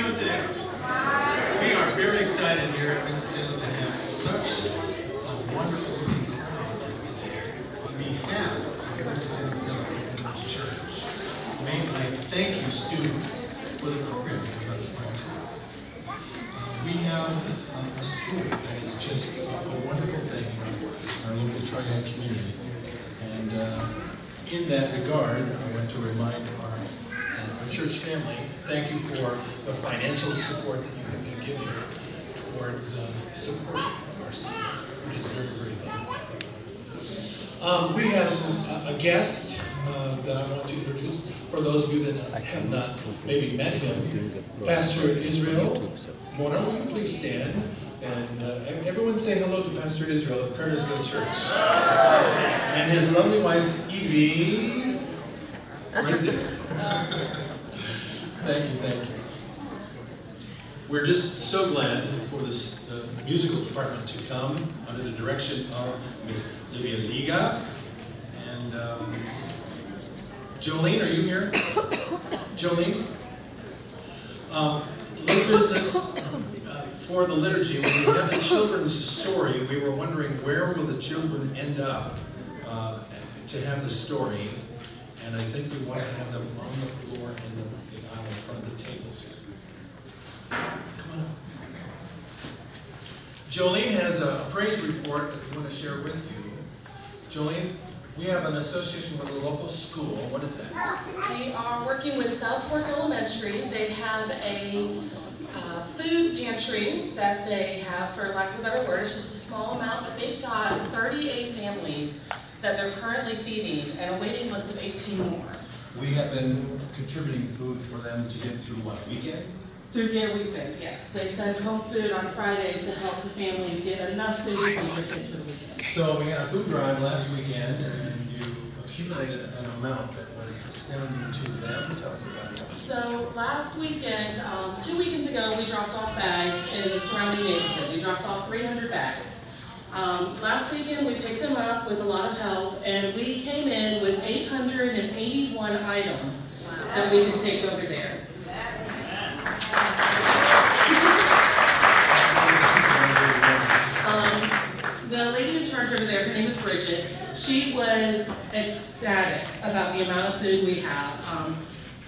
doing today? We are very excited here at Winston-Salem to have such a wonderful crowd today. On behalf of Winston-Salem Church, may I thank you, students, for the program that you're about to bring to us. We have a school that is just a wonderful thing in our local tri-ed community. And in that regard, I want to remind our church family, thank you for the financial support that you have been giving towards support of our city, which is very, very thankful. We have a guest that I want to introduce. For those of you that have not maybe met him, Pastor Israel Mona, will you please stand? And everyone say hello to Pastor Israel of Kernersville Church. And his lovely wife, Evie, right there. Thank you, thank you. We're just so glad for this musical department to come under the direction of Miss Livia Liga. And Jolene, are you here? Jolene? Little business for the liturgy. When we have the children's story, we were wondering where will the children end up to have the story. And I think we want to have them on the floor and on the front of the tables here. Come on up. Jolene has a praise report that we want to share with you. Jolene, we have an association with a local school. What is that? We are working with South Fork Elementary. They have a food pantry that they have, for lack of a better word. It's just a small amount, but they've got 38 families that they're currently feeding, and a waiting list of 18 more. We have been contributing food for them to get through what, weekend? Through their weekend, yes. They send home food on Fridays to help the families get enough food to feed their kids for the weekend. So we had a food drive last weekend, and you accumulated an amount that was astounding to them. Tell us about it. So last weekend, 2 weekends ago, we dropped off bags in the surrounding neighborhood. We dropped off 300 bags. Last weekend we picked them up with a lot of help, and we came in with 881 items that we can take over there. The lady in charge over there, her name is Bridget, she was ecstatic about the amount of food we have.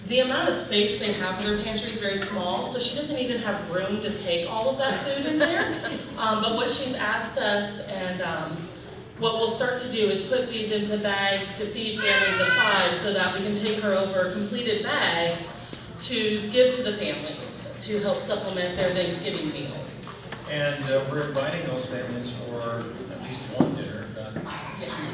The amount of space they have for their pantry is very small, so she doesn't even have room to take all of that food in there. But what she's asked us, and what we'll start to do, is put these into bags to feed families of 5 so that we can take her over completed bags to give to the families to help supplement their Thanksgiving meal. And we're inviting those families for at least one dinner, not two,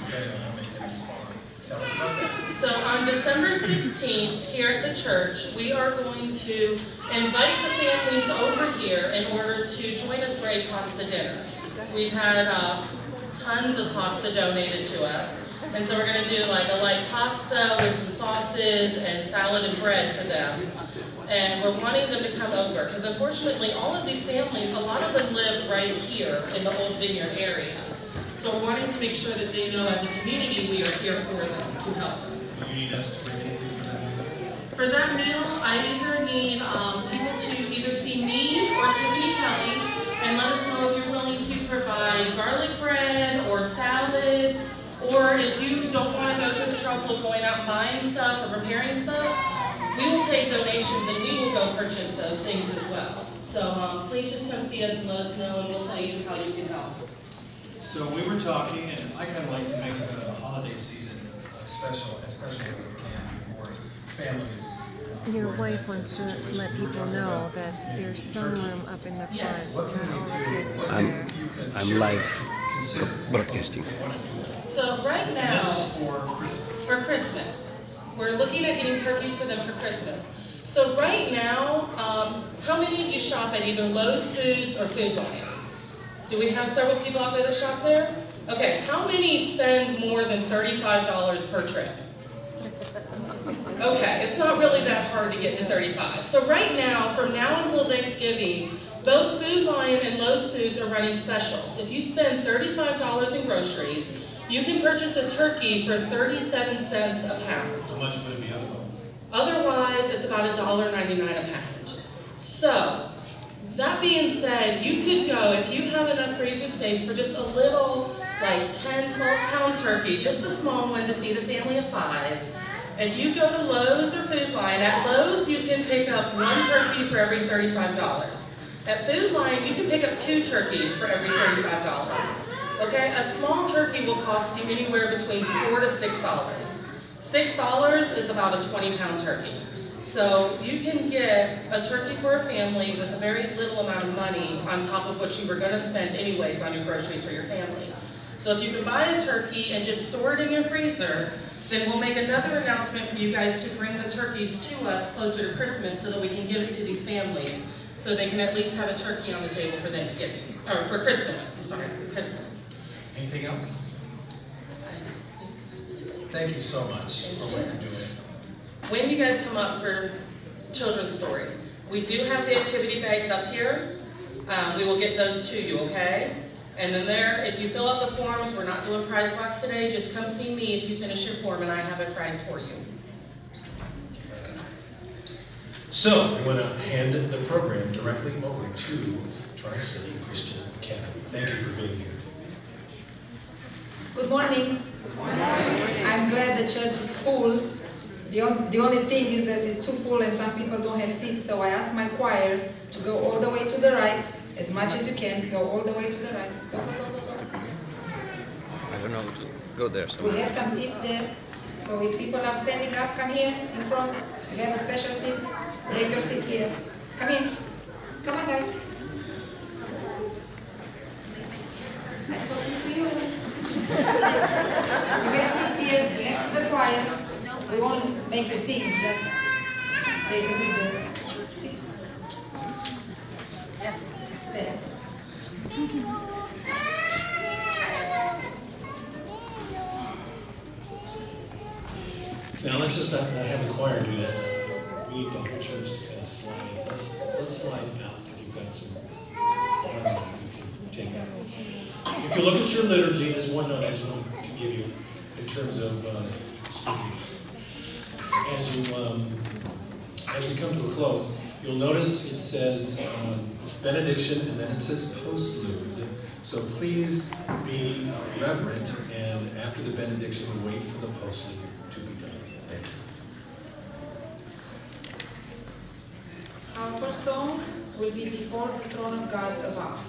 depending on how many families are. Tell us about that. So on December 16th, here at the church, we are going to invite the families over here in order to join us for a pasta dinner. We've had tons of pasta donated to us, and so we're going to do like a light pasta with some sauces and salad and bread for them. And we're wanting them to come over, because unfortunately all of these families, a lot of them live right here in the Old Vineyard area. So we're wanting to make sure that they know as a community we are here for them to help them. Do you need us to bring anything for that meal? For that meal, I either need people to either see me or Tiffany Kelly and let us know if you're willing to provide garlic bread or salad, or if you don't want to go through the trouble of going out and buying stuff or preparing stuff, we will take donations and we will go purchase those things as well. So please just come see us and let us know, and we'll tell you how you can help. So we were talking, and I kind of like to make the holiday season special, especially as we can for families. Your wife wants to let people know that there's some room up in the front. What can Not all the we kids do? are there. I'm live broadcasting. So right now, And this is for Christmas. for Christmas, we're looking at getting turkeys for them for Christmas. So right now, how many of you shop at either Lowe's Foods or Food Lion? Do we have several people out there that shop there? Okay, how many spend more than $35 per trip? Okay, it's not really that hard to get to 35. So right now, from now until Thanksgiving, both Food Lion and Lowe's Foods are running specials. If you spend $35 in groceries, you can purchase a turkey for 37 cents a pound. How much would it be otherwise? Otherwise, it's about $1.99 a pound. So, that being said, you could go, if you have enough freezer space, for just a little, like 10, 12-pound turkey, just a small one to feed a family of 5. If you go to Lowe's or Food Line, at Lowe's you can pick up 1 turkey for every $35. At Food Line, you can pick up 2 turkeys for every $35. Okay, a small turkey will cost you anywhere between $4 to $6. $6 is about a 20-pound turkey. So you can get a turkey for a family with a very little amount of money on top of what you were going to spend anyways on your groceries for your family. So if you can buy a turkey and just store it in your freezer, then we'll make another announcement for you guys to bring the turkeys to us closer to Christmas so that we can give it to these families so they can at least have a turkey on the table for Thanksgiving, or for Christmas, I'm sorry, for Christmas. Anything else? Thank you so much for what you're doing. When you guys come up for children's story, we do have the activity bags up here. We will get those to you, okay? And then there, if you fill out the forms, we're not doing prize box today, just come see me if you finish your form and I have a prize for you. So, we want to hand the program directly over to Tri-City Christian Academy. Thank you for being here. Good morning. I'm glad the church is full. The only thing is that it's too full and some people don't have seats, so I asked my choir to go all the way to the right, as much as you can, go all the way to the right. Go, go, go, go, go. I don't know, to go there We somewhere. have some seats there, so if people are standing up, come here in front. We have a special seat. Take your seat here. Come in. Come on, guys. I'm talking to you. You have seats here next to the choir. We won't make you sing, just take a seat there. Sit. Yes. There. Now let's just not have the choir do that. We need the whole church to kind of slide. Let's slide out if you've got some harmony you can take out. If you look at your liturgy, there's one note I just want to give you in terms of as we come to a close, you'll notice it says benediction and then it says postlude. So please be reverent, and after the benediction, wait for the postlude to be done. Thank you. Our first song will be Before the Throne of God Above.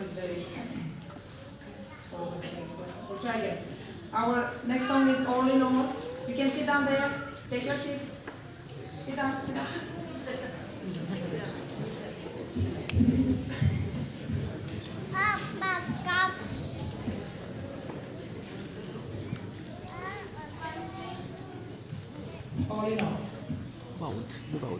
started very we'll try again. Our next song is All in All. You can sit down there. Take your seat. Sit down, sit down. All in all. About.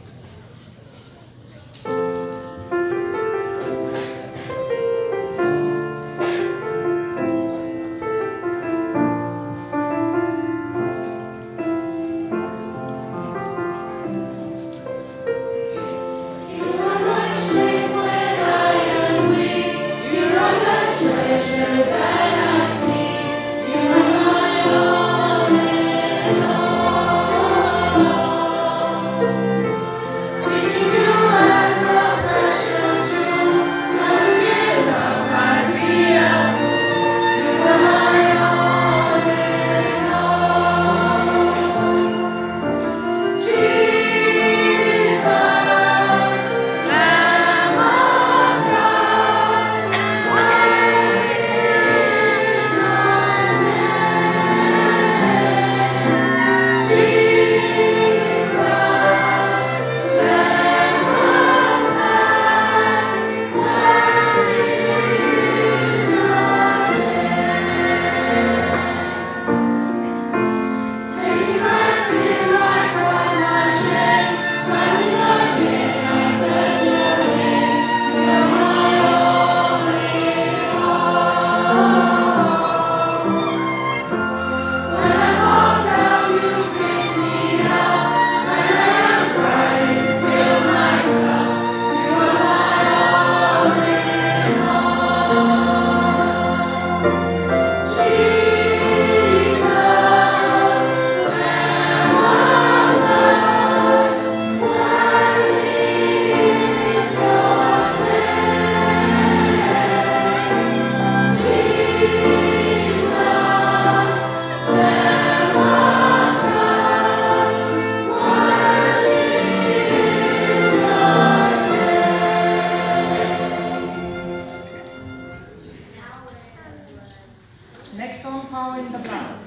Next song, Power in the Blood.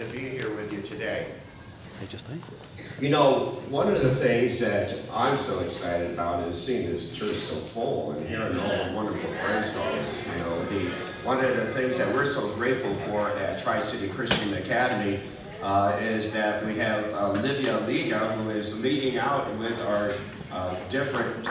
to be here with you today. Just You know, one of the things that I'm so excited about is seeing this church so full and hearing all the wonderful praise songs. You know, one of the things that we're so grateful for at Tri-City Christian Academy is that we have Livia Liga, who is leading out with our different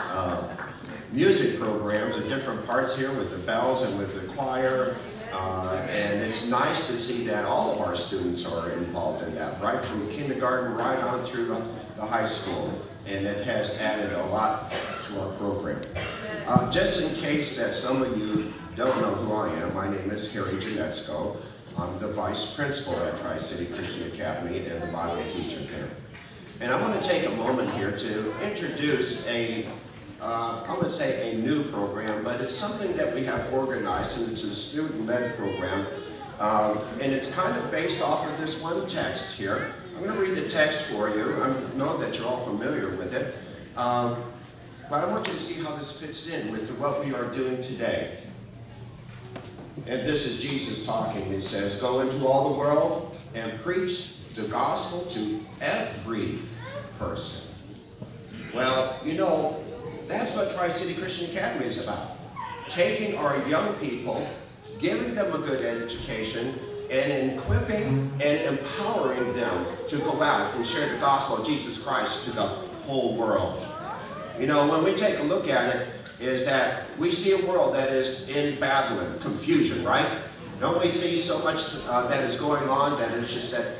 music programs at different parts here with the bells and with the choir. And it's nice to see that all of our students are involved in that, right from kindergarten right on through the high school. And it has added a lot to our program. Just in case that some of you don't know who I am, my name is Harry Janetsko. I'm the vice principal at Tri-City Christian Academy and the Bible teacher there. And I want to take a moment here to introduce I would say a new program, but it's something that we have organized, and it's a student-led program. And it's kind of based off of this one text here. I'm going to read the text for you. I know that you're all familiar with it. But I want you to see how this fits in with what we are doing today. And this is Jesus talking. He says, "Go into all the world and preach the gospel to every person." Well, you know, that's what Tri-City Christian Academy is about. Taking our young people, giving them a good education, and equipping and empowering them to go out and share the gospel of Jesus Christ to the whole world. You know, when we take a look at it, is that we see a world that is in battle and confusion, right? Don't we see so much that is going on that it's just that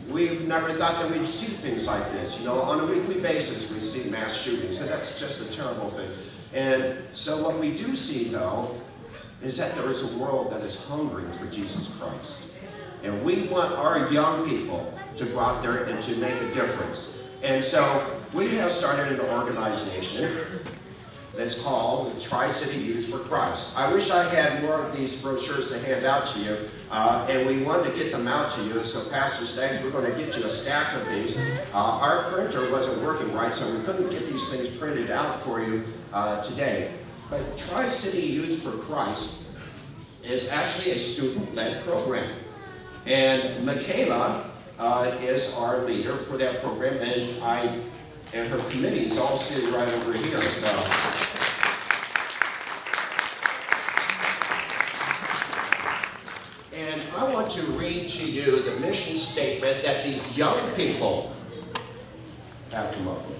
we've never thought that we'd see things like this. You know, on a weekly basis we see mass shootings, and that's just a terrible thing. And so what we do see, though, is that there is a world that is hungering for Jesus Christ. And we want our young people to go out there and to make a difference. And so we have started an organization that's called the Tri-City Youth for Christ. I wish I had more of these brochures to hand out to you, and we wanted to get them out to you. So Pastor Staggs, we're going to get you a stack of these. Our printer wasn't working right, so we couldn't get these things printed out for you today. But Tri-City Youth for Christ is actually a student-led program. And Michaela is our leader for that program, and her committee is all sitting right over here. So. And I want to read to you the mission statement that these young people have come up with.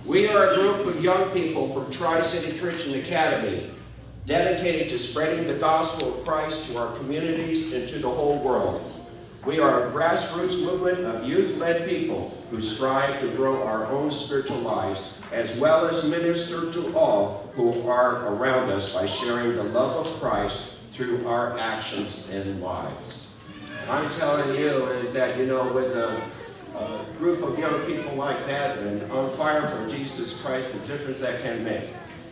We are a group of young people from Tri-City Christian Academy, dedicated to spreading the gospel of Christ to our communities and to the whole world. We are a grassroots movement of youth-led people who strive to grow our own spiritual lives, as well as minister to all who are around us by sharing the love of Christ through our actions and lives. I'm telling you is that, you know, with a group of young people like that and on fire for Jesus Christ, the difference that can make.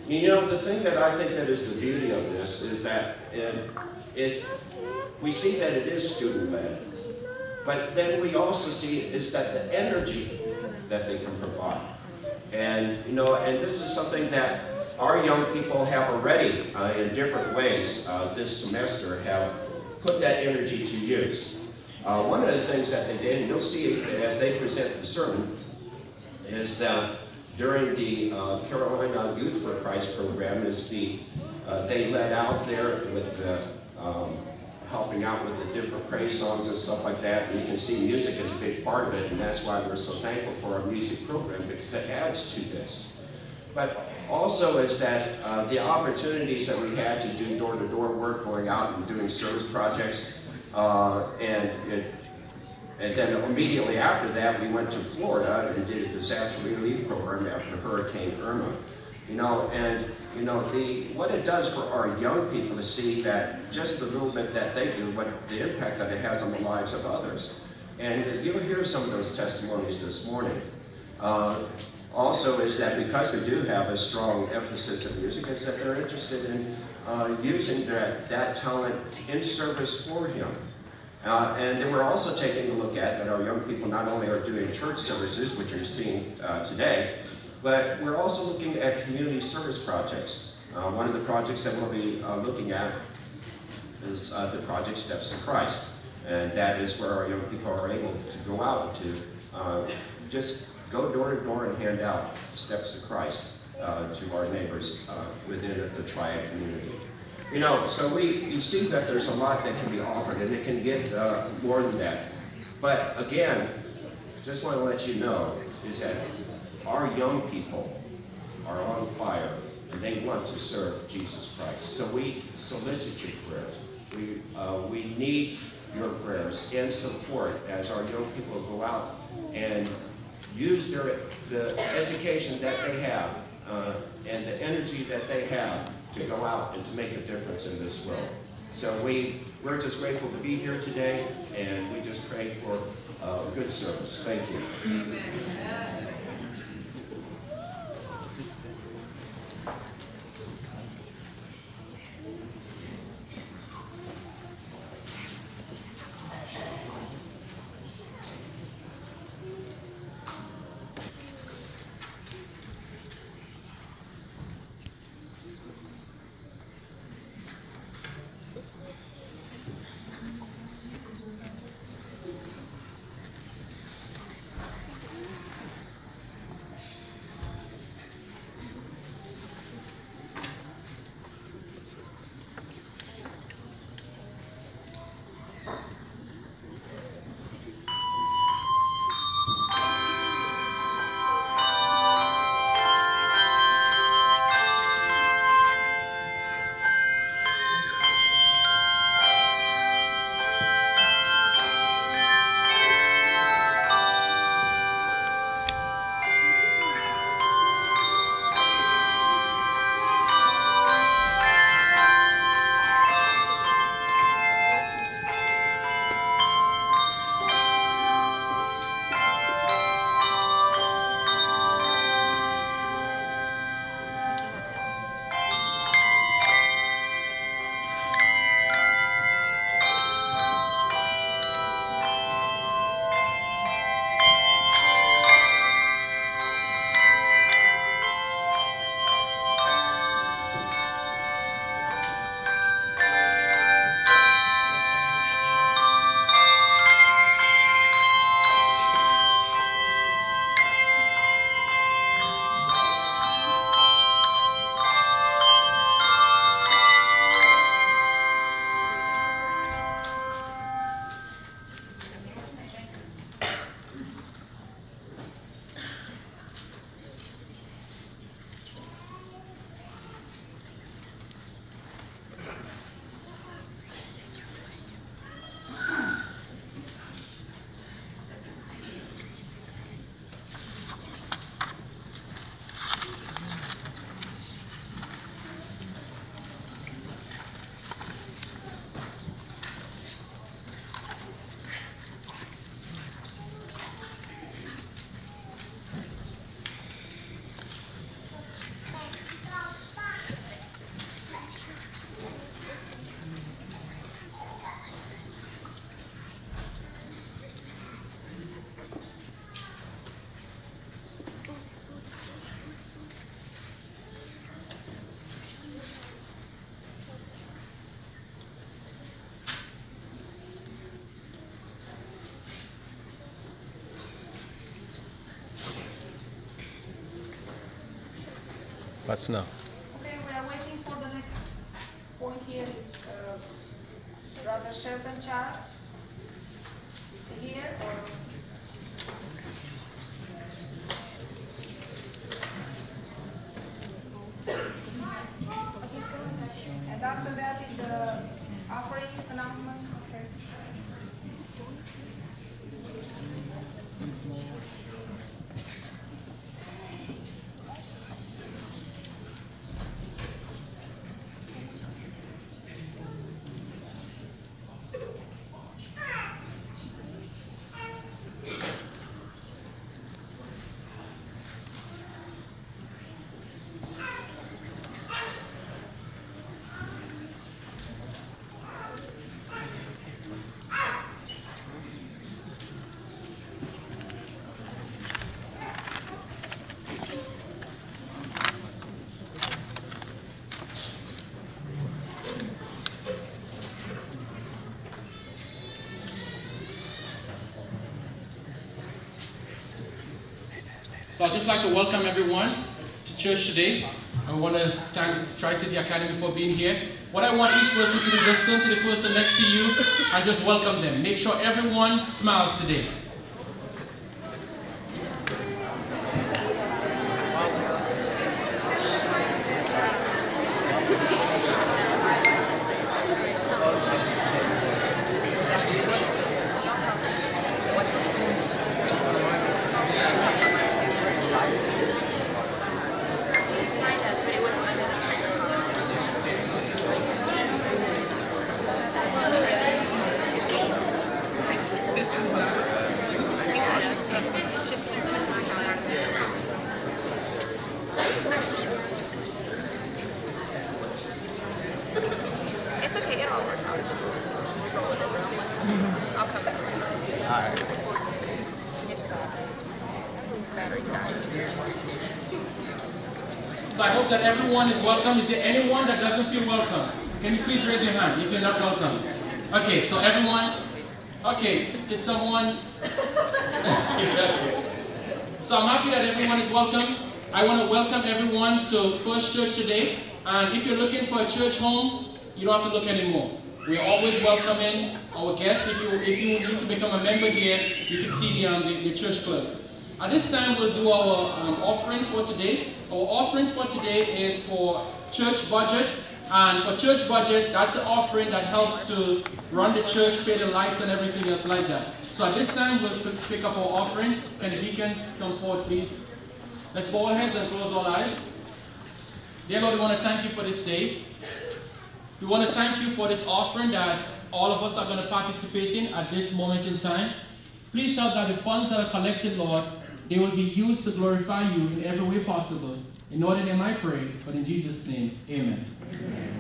You know, the thing that I think that is the beauty of this is that we see that it is student-led, but then we also see is that the energy that they can provide. And, you know, and this is something that our young people have already, in different ways, this semester, have put that energy to use. One of the things that they did, and you'll see as they present the sermon, is that during the Carolina Youth for Christ program, they led out there with the helping out with the different praise songs and stuff like that. And you can see music is a big part of it, and that's why we're so thankful for our music program, because it adds to this. But also is that the opportunities that we had to do door-to-door work, going out and doing service projects, and then immediately after that, we went to Florida and did a disaster relief program after Hurricane Irma. You know, and you know what it does for our young people to see that just the little bit that they do, what the impact that it has on the lives of others. And you'll hear some of those testimonies this morning. Also is that because we do have a strong emphasis in music, is that they're interested in using that talent in service for Him. And then we're also taking a look at that our young people not only are doing church services, which you're seeing today, but we're also looking at community service projects. One of the projects that we'll be looking at is the project Steps to Christ. And that is where our young people are able to go out to just go door to door and hand out Steps to Christ to our neighbors within the Triad community. You know, so we see that there's a lot that can be offered, and it can get more than that. But again, just want to let you know is that our young people are on fire, and they want to serve Jesus Christ. So we solicit your prayers. We need your prayers and support as our young people go out and use the education that they have and the energy that they have to go out and to make a difference in this world. So we're just grateful to be here today, and we just pray for good service. Thank you. Amen. What's now? Okay, we are waiting for the next point here is Brother Sheldon Charles. Is he here or? And after that is the offering announcement. Okay. So I'd just like to welcome everyone to church today. I want to thank Tri-City Academy for being here. What I want each person to do, just turn to the person next to you and just welcome them. Make sure everyone smiles today. It's okay, it'll all work out. Just roll it around. I'll come back. Alright. It stopped. Battery died. So I hope that everyone is welcome. Is there anyone that doesn't feel welcome? Can you please raise your hand if you're not welcome? Okay, so everyone, okay, did someone? So I'm happy that everyone is welcome. I want to welcome everyone to First Church today. And if you're looking for a church home, you don't have to look anymore. We're always welcoming our guests. If you need to become a member here, you can see the church club. At this time, we'll do our offering for today. Our offering for today is for church budget. And for church budget, that's the offering that helps to run the church, pay the lights and everything else like that. So at this time, we'll pick up our offering. Can the deacons come forward, please? Let's bow our heads and close our eyes. Dear Lord, we want to thank you for this day. We want to thank you for this offering that all of us are going to participate in at this moment in time. Please help that the funds that are collected, Lord, they will be used to glorify you in every way possible. In your name I pray, but in Jesus' name, amen. Amen.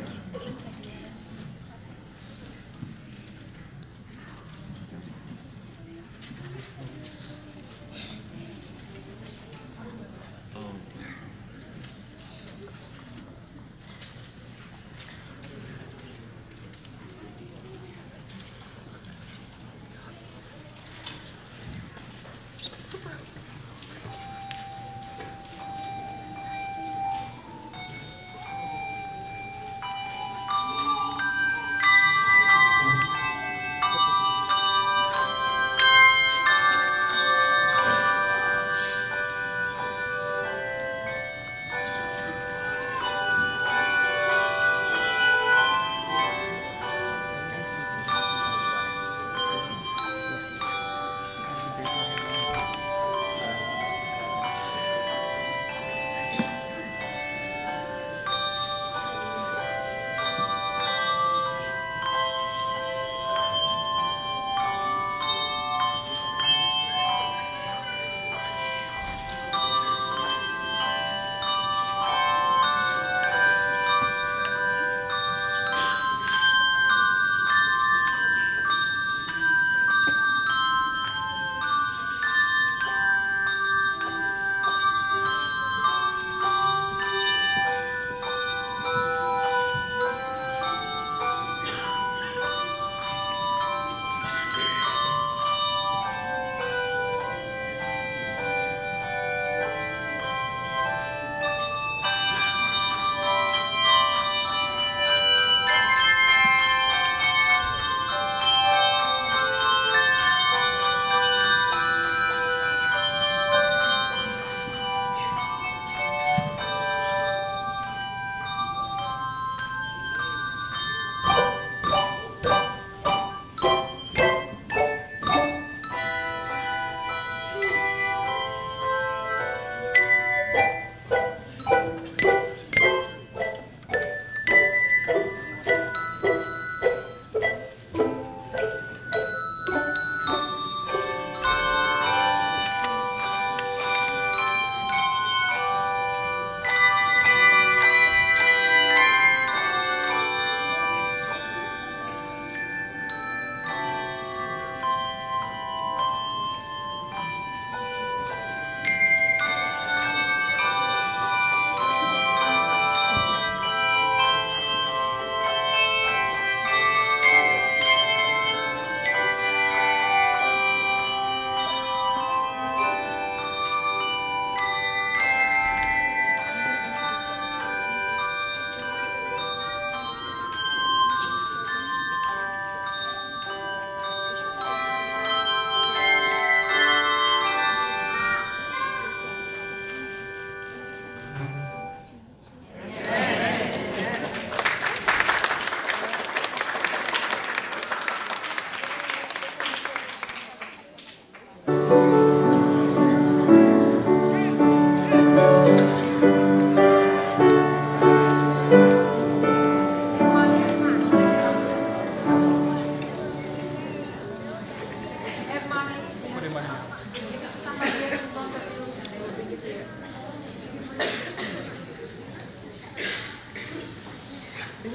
Hello,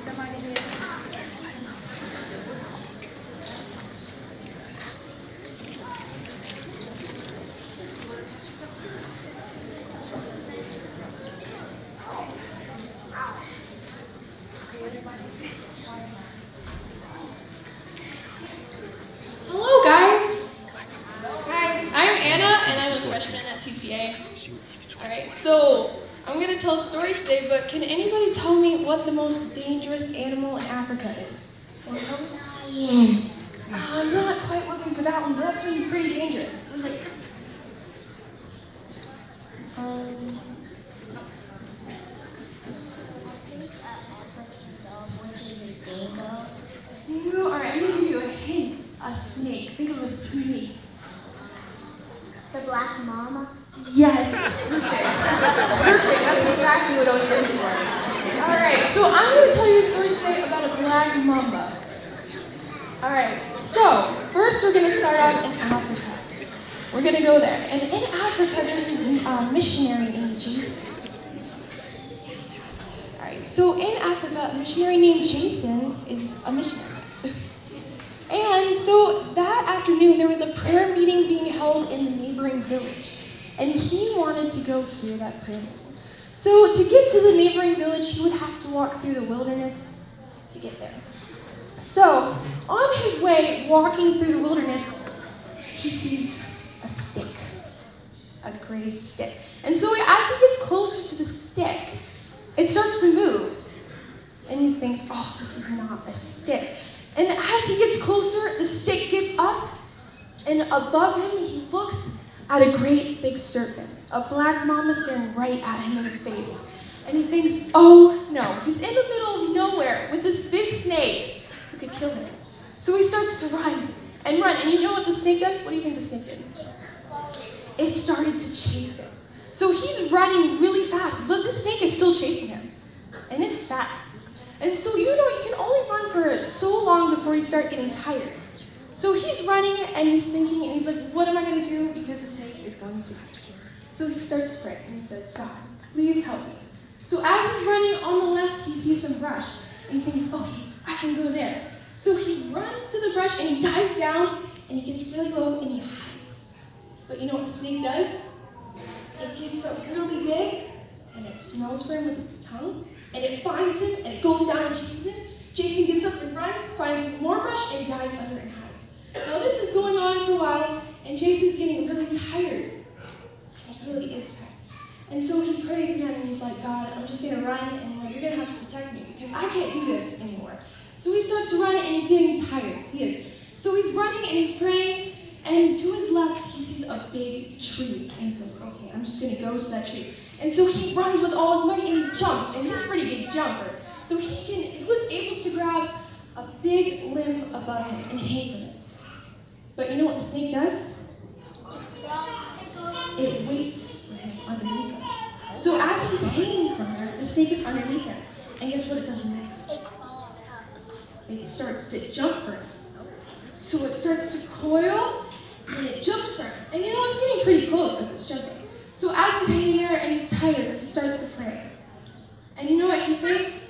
guys. Hi, I'm Anna, and I'm a freshman at TCA. All right, so I'm going to tell a story today, but can anybody tell me what the most dangerous animal in Africa is? Can you tell me? I'm not quite looking for that one, but that's really pretty dangerous. What is it? No, all right, I'm going to give you a hint. A snake. Think of a snake. The black mama. Yes, perfect. Perfect, that's exactly what I was looking for. All right, so I'm going to tell you a story today about a black mamba. All right, so first we're going to start out in Africa. We're going to go there. And in Africa, there's a missionary named Jason. All right, so in Africa, a missionary named Jason is a missionary. And so that afternoon, there was a prayer meeting being held in the neighboring village. And he wanted to go hear that prayer meeting. So to get to the neighboring village, he would have to walk through the wilderness to get there. So on his way, walking through the wilderness, he sees a stick, a gray stick. And so as he gets closer to the stick, it starts to move. And he thinks, oh, this is not a stick. And as he gets closer, the stick gets up, and above him, he looks at a great big serpent, a black mama staring right at him in the face. And he thinks, oh no, he's in the middle of nowhere with this big snake who could kill him. So he starts to run and run. And you know what the snake does? What do you think the snake did? It started to chase him. So he's running really fast, but the snake is still chasing him. And it's fast. And so you can only run for so long before you start getting tired. So he's running and he's thinking and he's like, what am I going to do? Because the snake is going to catch me. So he starts to pray and he says, God, please help me. So as he's running on the left, he sees some brush and he thinks, okay, I can go there. So he runs to the brush and he dives down and he gets really low and he hides. But you know what the snake does? It gets up really big and it smells for him with its tongue. And it finds him, and it goes down and chases him. Jason gets up and runs, finds more brush, and dives under and hides. Now this is going on for a while, and Jason's getting really tired. He really is tired. And so he prays again, and he's like, God, I'm just going to run, and you're going to have to protect me, because I can't do this anymore. So he starts to run, and he's getting tired. He is. So he's running, and he's praying, and to his left, he sees a big tree. And he says, okay, I'm just going to go to that tree. And so he runs with all his might and he jumps, and he's a pretty big jumper. So he was able to grab a big limb above him and hang from it. But you know what the snake does? It waits for him underneath him. So as he's hanging from her, the snake is underneath him. And guess what it does next? It starts to jump for him. So it starts to coil and it jumps for him. And you know, it's getting pretty close as it's jumping. So as he's hanging there and he's tired, he starts to pray. And you know what he thinks?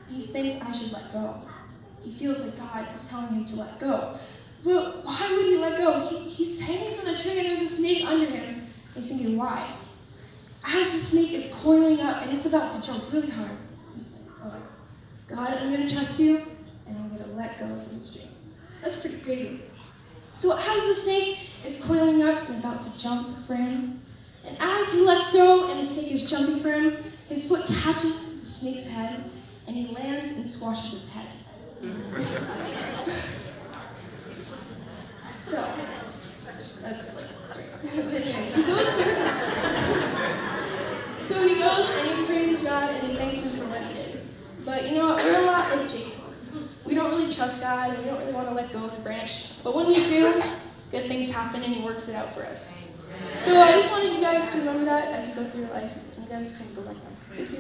He thinks I should let go. He feels like God is telling him to let go. But why would he let go? He's hanging from the tree and there's a snake under him. And he's thinking, why? As the snake is coiling up and it's about to jump really hard, he's like, oh, God, I'm going to trust you and I'm going to let go from the tree. That's pretty crazy. So as the snake is coiling up and about to jump for him, and as he lets go and the snake is jumping for him, his foot catches the snake's head and he lands and squashes its head. So, that's like, so he goes and he praises God and he thanks him for what he did. But you know what, we're a lot like Jason. We don't really trust God and we don't really want to let go of the branch. But when we do, good things happen and he works it out for us. So I just wanted you guys to remember that as you go through your lives. You guys can go like that. Thank you.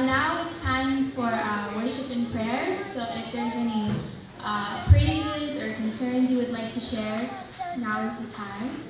Now it's time for worship and prayer. So if there's any praises or concerns you would like to share, now is the time.